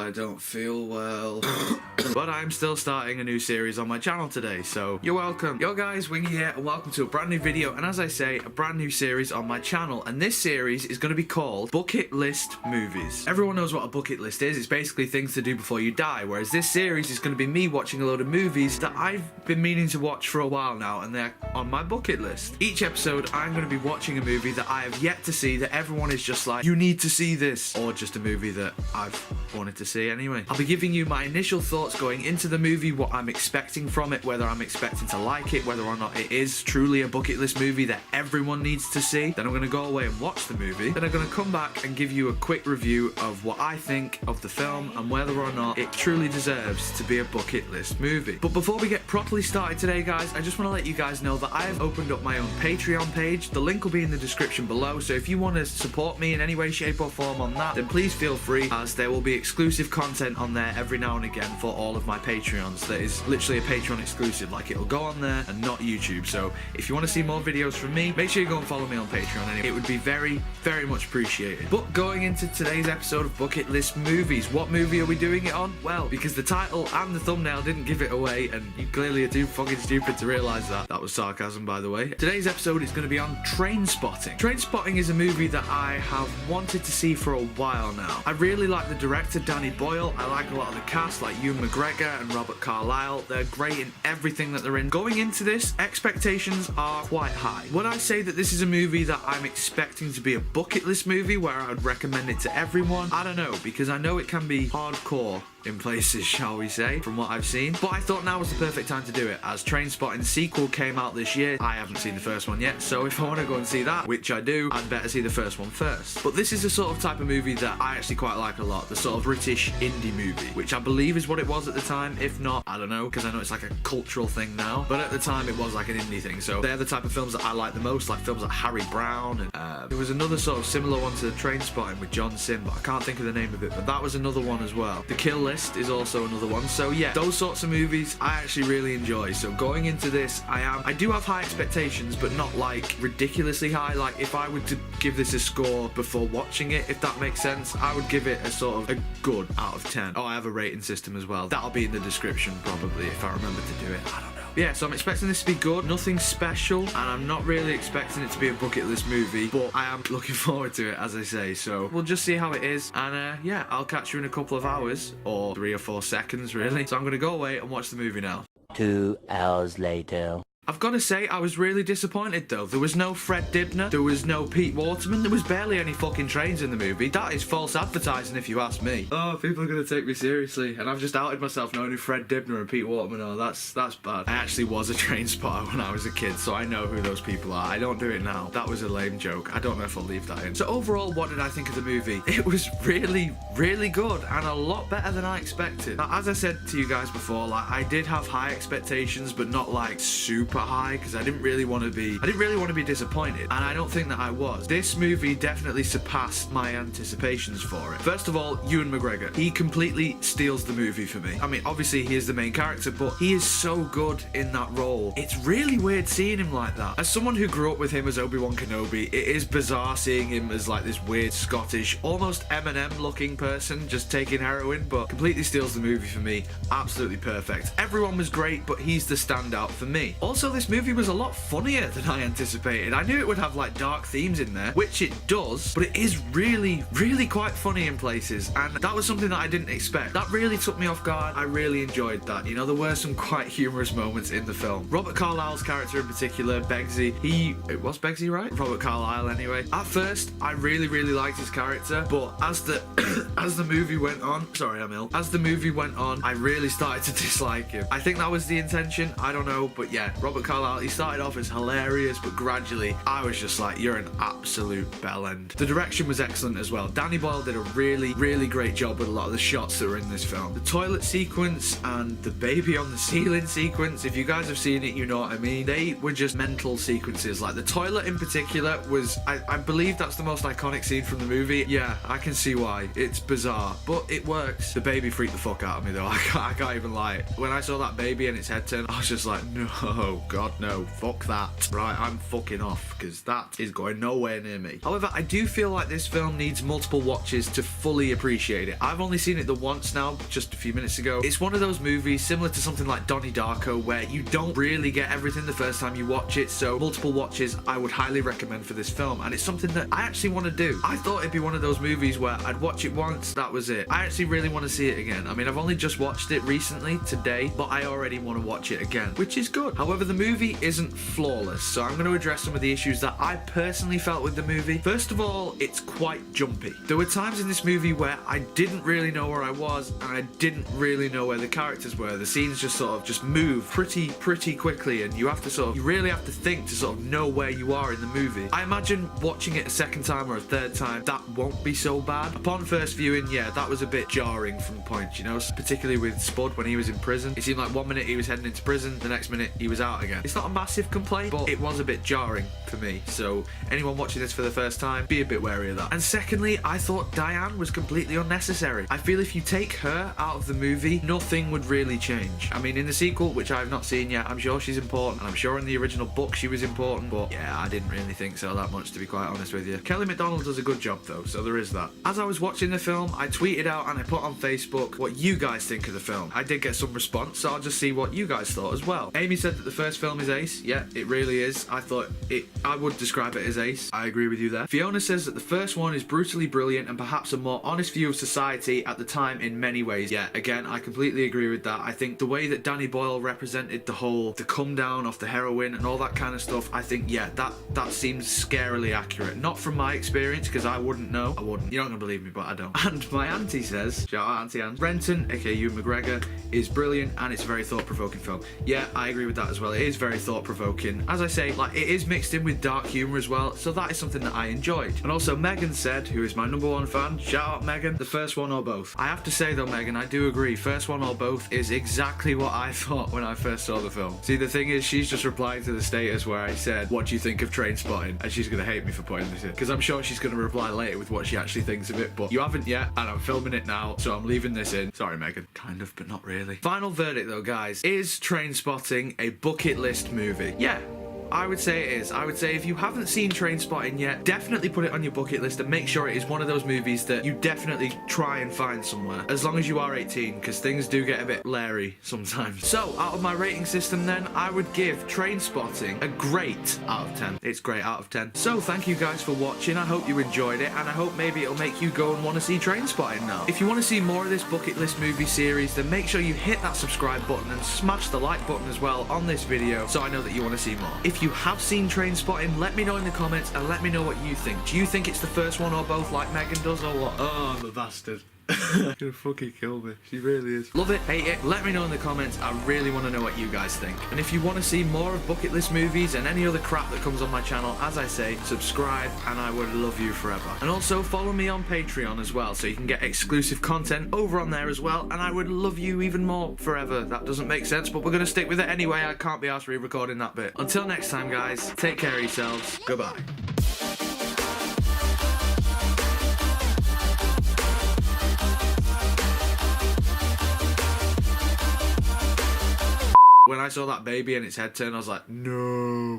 I don't feel well. But I'm still starting a new series on my channel today, so you're welcome. Yo guys, Wingy here, and welcome to a brand new video, and as I say, a brand new series on my channel. And this series is going to be called Bucket List Movies. Everyone knows what a bucket list is. It's basically things to do before you die, whereas this series is going to be me watching a load of movies that I've been meaning to watch for a while now, and they're on my bucket list. Each episode, I'm going to be watching a movie that I have yet to see, that everyone is just like, you need to see this, or just a movie that I've wanted to see anyway. I'll be giving you my initial thoughts going into the movie, what I'm expecting from it, whether I'm expecting to like it, whether or not it is truly a bucket list movie that everyone needs to see. Then I'm going to go away and watch the movie. Then I'm going to come back and give you a quick review of what I think of the film and whether or not it truly deserves to be a bucket list movie. But before we get properly started today, guys, I just want to let you guys know that I have opened up my own Patreon page. The link will be in the description below, so if you want to support me in any way, shape or form on that, then please feel free, as there will be exclusive content on there every now and again for all of my Patreons. That is literally a Patreon exclusive, like it'll go on there and not YouTube. So if you want to see more videos from me, make sure you go and follow me on Patreon anyway. It would be very, very much appreciated. But going into today's episode of Bucket List Movies, what movie are we doing it on? Well, because the title and the thumbnail didn't give it away, and you clearly are too fucking stupid to realise that. That was sarcasm, by the way. Today's episode is going to be on Trainspotting. Trainspotting is a movie that I have wanted to see for a while now. I really like the director, Danny Boyle. I like a lot of the cast, like Ewan McGregor and Robert Carlyle. They're great in everything that they're in. Going into this, expectations are quite high. Would I say that this is a movie that I'm expecting to be a bucket list movie where I would recommend it to everyone? I don't know, because I know it can be hardcore in places, shall we say, from what I've seen. But I thought now was the perfect time to do it, as Trainspotting sequel came out this year. I haven't seen the first one yet, so if I want to go and see that, which I do, I'd better see the first one first. But this is the sort of type of movie that I actually quite like a lot, the sort of British indie movie, which I believe is what it was at the time. If not, I don't know, because I know it's like a cultural thing now, but at the time it was like an indie thing. So they're the type of films that I like the most, like films like Harry Brown, and there was another sort of similar one to Trainspotting with John Sim, but I can't think of the name of it, but that was another one as well. The Kill List is also another one. So yeah, those sorts of movies I actually really enjoy. So going into this, I do have high expectations, but not like ridiculously high. Like if I were to give this a score before watching it, if that makes sense, I would give it a sort of a good out of 10. Oh, I have a rating system as well. That'll be in the description probably if I remember to do it. I don't know. Yeah, so I'm expecting this to be good, nothing special, and I'm not really expecting it to be a bucket list movie, but I am looking forward to it, as I say. So we'll just see how it is, and yeah, I'll catch you in a couple of hours, or 3 or 4 seconds really. So I'm gonna go away and watch the movie now. 2 hours later. I've got to say, I was really disappointed though. There was no Fred Dibner, there was no Pete Waterman, there was barely any fucking trains in the movie. That is false advertising if you ask me. Oh, people are going to take me seriously, and I've just outed myself knowing who Fred Dibner and Pete Waterman are. That's bad. I actually was a train spotter when I was a kid, so I know who those people are. I don't do it now. That was a lame joke. I don't know if I'll leave that in. So overall, what did I think of the movie? It was really, really good, and a lot better than I expected. Now, as I said to you guys before, like I did have high expectations, but not like super high, because I didn't really want to be disappointed, and I don't think that I was. This movie definitely surpassed my anticipations for it. First of all, Ewan McGregor, he completely steals the movie for me. I mean, obviously he is the main character, but he is so good in that role. It's really weird seeing him like that. As someone who grew up with him as Obi-Wan Kenobi, it is bizarre seeing him as like this weird Scottish, almost Eminem looking person just taking heroin, but completely steals the movie for me. Absolutely perfect. Everyone was great, but he's the standout for me. Also, this movie was a lot funnier than I anticipated. I knew it would have like dark themes in there, which it does, but it is really, really quite funny in places, and that was something that I didn't expect. That really took me off guard. I really enjoyed that. You know, there were some quite humorous moments in the film. Robert Carlyle's character in particular, Beggsy, it was Beggsy, right? Robert Carlyle anyway. At first, I really, really liked his character, but as the as the movie went on, sorry, I'm ill. As the movie went on, I really started to dislike him. I think that was the intention. I don't know, but yeah, Robert Carlyle, he started off as hilarious, but gradually I was just like, you're an absolute bellend. The direction was excellent as well. Danny Boyle did a really, really great job with a lot of the shots that were in this film. The toilet sequence and the baby on the ceiling sequence, if you guys have seen it, you know what I mean. They were just mental sequences. Like the toilet in particular was, I believe that's the most iconic scene from the movie. Yeah, I can see why. It's bizarre, but it works. The baby freaked the fuck out of me though. I can't even lie. When I saw that baby and its head turn, I was just like, no, God no, fuck that. Right, I'm fucking off, because that is going nowhere near me. However, I do feel like this film needs multiple watches to fully appreciate it. I've only seen it the once now, just a few minutes ago. It's one of those movies similar to something like Donnie Darko, where you don't really get everything the first time you watch it, so multiple watches I would highly recommend for this film, and it's something that I actually want to do. I thought it'd be one of those movies where I'd watch it once, that was it. I actually really want to see it again. I mean, I've only just watched it recently, today, but I already want to watch it again, which is good. However, the movie isn't flawless, so I'm going to address some of the issues that I personally felt with the movie. First of all, it's quite jumpy. There were times in this movie where I didn't really know where I was, and I didn't really know where the characters were. The scenes just sort of move pretty quickly, and you really have to think to sort of know where you are in the movie. I imagine watching it a second time or a third time, that won't be so bad. Upon first viewing, yeah, that was a bit jarring from points, you know, particularly with Spud when he was in prison. It seemed like one minute he was heading into prison, the next minute he was out again. It's not a massive complaint, but it was a bit jarring for me. So anyone watching this for the first time, be a bit wary of that. And secondly, I thought Diane was completely unnecessary. I feel if you take her out of the movie, nothing would really change. I mean, in the sequel, which I have not seen yet, I'm sure she's important, and I'm sure in the original book she was important, but yeah, I didn't really think so that much, to be quite honest with you. Kelly MacDonald does a good job though, so there is that. As I was watching the film, I tweeted out and I put on Facebook what you guys think of the film. I did get some response, so I'll just see what you guys thought as well. Amy said that the first film is ace. Yeah, it really is. I would describe it as ace. I agree with you there. Fiona says that the first one is brutally brilliant and perhaps a more honest view of society at the time in many ways. Yeah, again, I completely agree with that. I think the way that Danny Boyle represented the come down off the heroin and all that kind of stuff, I think, yeah, that seems scarily accurate. Not from my experience, because I wouldn't know. I wouldn't. You're not going to believe me, but I don't. And my auntie says, shout out Auntie Anne, Renton, aka Ewan McGregor, is brilliant and it's a very thought-provoking film. Yeah, I agree with that as well. It is very thought-provoking. As I say, like, it is mixed in with dark humour as well, so that is something that I enjoyed. And also Megan said, who is my #1 fan, shout out Megan, the first one or both. I have to say though, Megan, I do agree, first one or both is exactly what I thought when I first saw the film. See, the thing is, she's just replying to the status where I said, what do you think of Trainspotting? And she's going to hate me for putting this in, because I'm sure she's going to reply later with what she actually thinks of it, but you haven't yet, and I'm filming it now, so I'm leaving this in. Sorry, Megan. Kind of, but not really. Final verdict though, guys. Is Trainspotting a bucket list movie? Yeah. I would say it is. I would say if you haven't seen Trainspotting yet, definitely put it on your bucket list and make sure it is one of those movies that you definitely try and find somewhere. As long as you are 18, because things do get a bit leery sometimes. So, out of my rating system then, I would give Trainspotting a great out of 10. It's great out of 10. So, thank you guys for watching. I hope you enjoyed it, and I hope maybe it'll make you go and want to see Trainspotting now. If you want to see more of this bucket list movie series, then make sure you hit that subscribe button and smash the like button as well on this video, so I know that you want to see more. If you have seen Trainspotting, let me know in the comments and let me know what you think. Do you think it's the first one or both like Megan does, or what? Oh, I'm a bastard. She's gonna fucking kill me. She really is. Love it, hate it, let me know in the comments. I really want to know what you guys think. And if you want to see more of bucket list movies and any other crap that comes on my channel, as I say, subscribe and I would love you forever. And also follow me on Patreon as well, so you can get exclusive content over on there as well, and I would love you even more forever. That doesn't make sense, but we're gonna stick with it anyway. I can't be arsed re-recording that bit. Until next time, guys, take care of yourselves. Goodbye. When I saw that baby and its head turn, I was like, no.